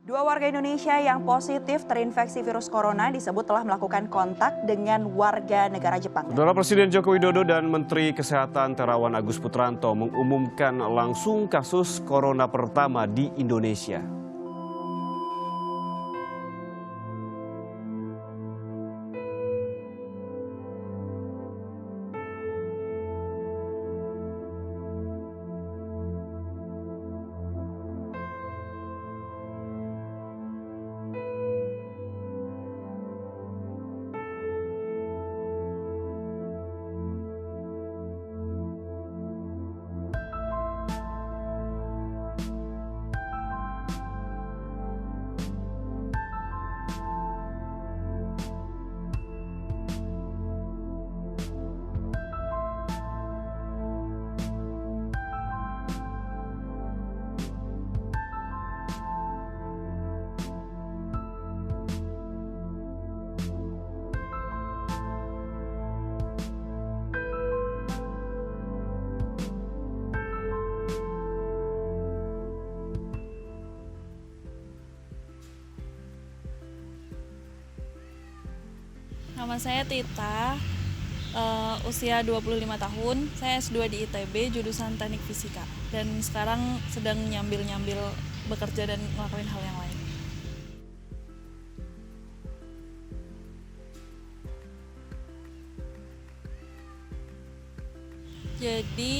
Dua warga Indonesia yang positif terinfeksi virus corona disebut telah melakukan kontak dengan warga negara Jepang. Saudara Presiden Joko Widodo dan Menteri Kesehatan Terawan Agus Putranto mengumumkan langsung kasus corona pertama di Indonesia. Nama saya Tita, usia 25 tahun, saya S2 di ITB, jurusan Teknik Fisika. Dan sekarang sedang nyambil-nyambil bekerja dan ngelakuin hal yang lain. Jadi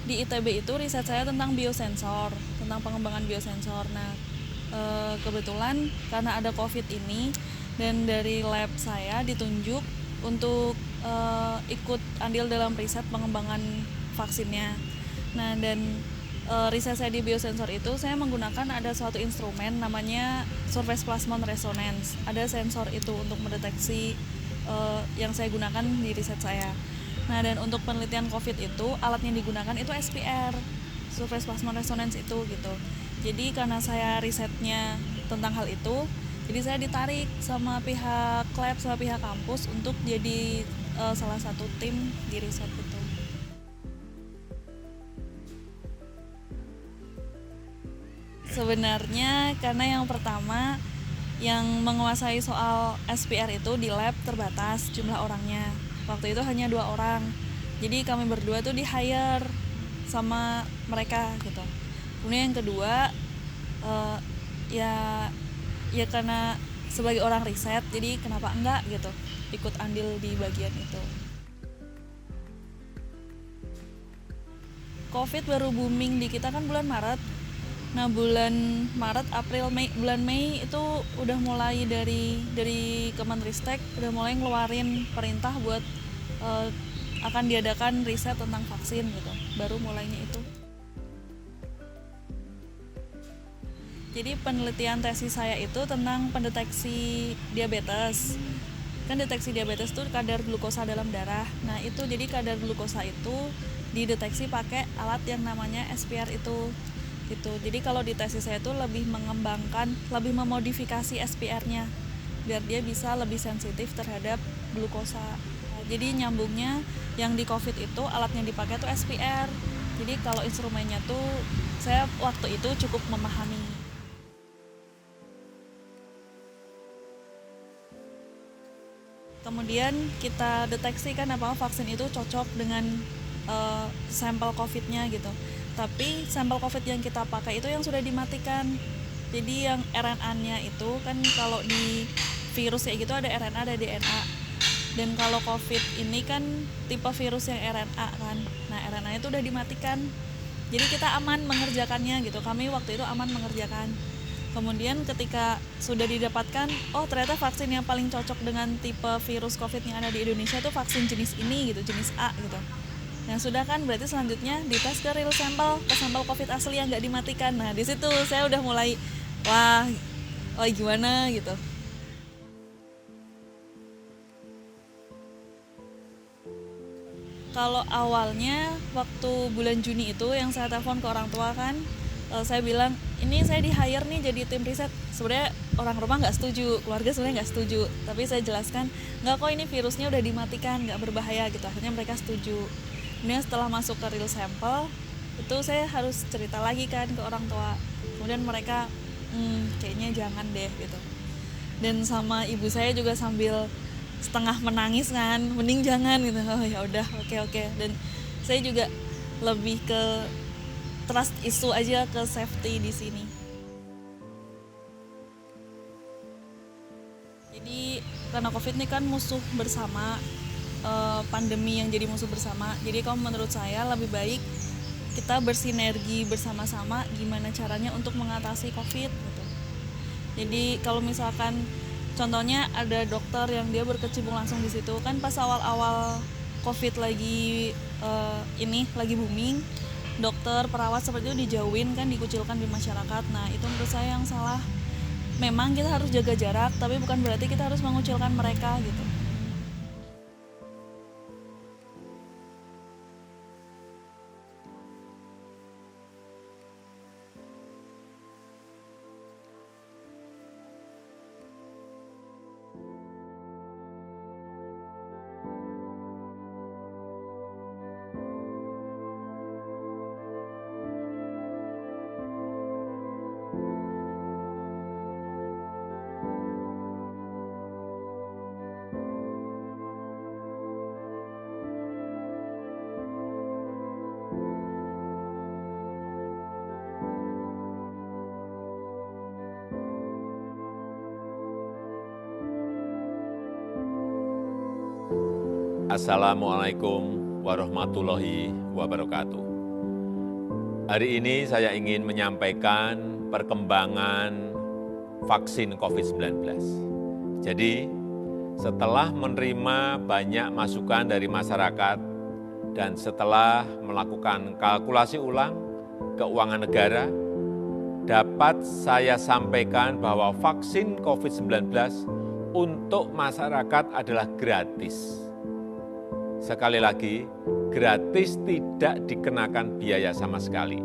di ITB itu riset saya tentang biosensor, tentang pengembangan biosensor. Nah, kebetulan karena ada COVID ini, dan dari lab saya ditunjuk untuk ikut andil dalam riset pengembangan vaksinnya. Nah, dan riset saya di biosensor itu saya menggunakan ada suatu instrumen namanya surface plasmon resonance. Ada sensor itu untuk mendeteksi yang saya gunakan di riset saya. Nah, dan untuk penelitian COVID itu alat yang digunakan itu SPR, surface plasmon resonance itu gitu. Jadi karena saya risetnya tentang hal itu, jadi saya ditarik sama pihak lab, sama pihak kampus untuk jadi salah satu tim di riset itu. Sebenarnya karena yang pertama yang menguasai soal SPR itu di lab terbatas jumlah orangnya. Waktu itu hanya 2 orang. Jadi kami berdua tuh di hire sama mereka gitu. Kemudian yang kedua ya karena sebagai orang riset, jadi kenapa enggak gitu ikut andil di bagian itu. COVID baru booming di kita kan bulan Maret. Nah, bulan Maret, April, Mei, bulan Mei itu udah mulai dari Kemenristek udah mulai ngeluarin perintah buat akan diadakan riset tentang vaksin gitu. Baru mulainya itu. Jadi penelitian tesis saya itu tentang pendeteksi diabetes. Kan deteksi diabetes itu kadar glukosa dalam darah. Nah, itu jadi kadar glukosa itu dideteksi pakai alat yang namanya SPR itu. Gitu. Jadi kalau di tesis saya itu lebih mengembangkan, lebih memodifikasi SPR-nya biar dia bisa lebih sensitif terhadap glukosa. Jadi nyambungnya yang di COVID itu alatnya dipakai itu SPR. Jadi kalau instrumennya tuh saya waktu itu cukup memahami. Kemudian kita deteksi kan apakah vaksin itu cocok dengan sampel COVID-nya gitu. Tapi sampel COVID yang kita pakai itu yang sudah dimatikan. Jadi yang RNA-nya itu kan kalau di virus kayak gitu ada RNA, ada DNA. Dan kalau COVID ini kan tipe virus yang RNA kan. Nah, RNA itu udah dimatikan. Jadi kita aman mengerjakannya gitu. Kami waktu itu aman mengerjakan. Kemudian ketika sudah didapatkan, oh ternyata vaksin yang paling cocok dengan tipe virus COVID yang ada di Indonesia itu vaksin jenis ini gitu, jenis A gitu. Yang sudah kan berarti selanjutnya dites ke real sampel, ke sampel COVID asli yang nggak dimatikan. Nah, di situ saya udah mulai wah gimana gitu. Kalau awalnya waktu bulan Juni itu yang saya telepon ke orang tua kan, saya bilang ini saya di hire nih jadi tim riset. Sebenarnya orang rumah nggak setuju, keluarga sebenarnya nggak setuju, tapi saya jelaskan nggak kok, ini virusnya udah dimatikan, nggak berbahaya gitu. Akhirnya mereka setuju. Kemudian setelah masuk ke real sampel itu saya harus cerita lagi kan ke orang tua. kemudian mereka kayaknya jangan deh gitu. Dan sama ibu saya juga sambil setengah menangis kan, mending jangan gitu. Oh ya udah, oke. Dan saya juga lebih ke trust issue aja, ke safety di sini. Jadi karena COVID ini kan musuh bersama, pandemi yang jadi musuh bersama. Jadi kalau menurut saya lebih baik kita bersinergi bersama-sama gimana caranya untuk mengatasi COVID gitu. Jadi kalau misalkan contohnya ada dokter yang dia berkecimpung langsung di situ kan pas awal-awal COVID lagi lagi booming, dokter, perawat seperti itu dijauhin kan, dikucilkan di masyarakat. Nah itu menurut saya yang salah. Memang kita harus jaga jarak, tapi bukan berarti kita harus mengucilkan mereka gitu. Assalamualaikum warahmatullahi wabarakatuh. Hari ini saya ingin menyampaikan perkembangan vaksin COVID-19. Jadi, setelah menerima banyak masukan dari masyarakat dan setelah melakukan kalkulasi ulang keuangan negara, dapat saya sampaikan bahwa vaksin COVID-19 untuk masyarakat adalah gratis. Sekali lagi, gratis, tidak dikenakan biaya sama sekali.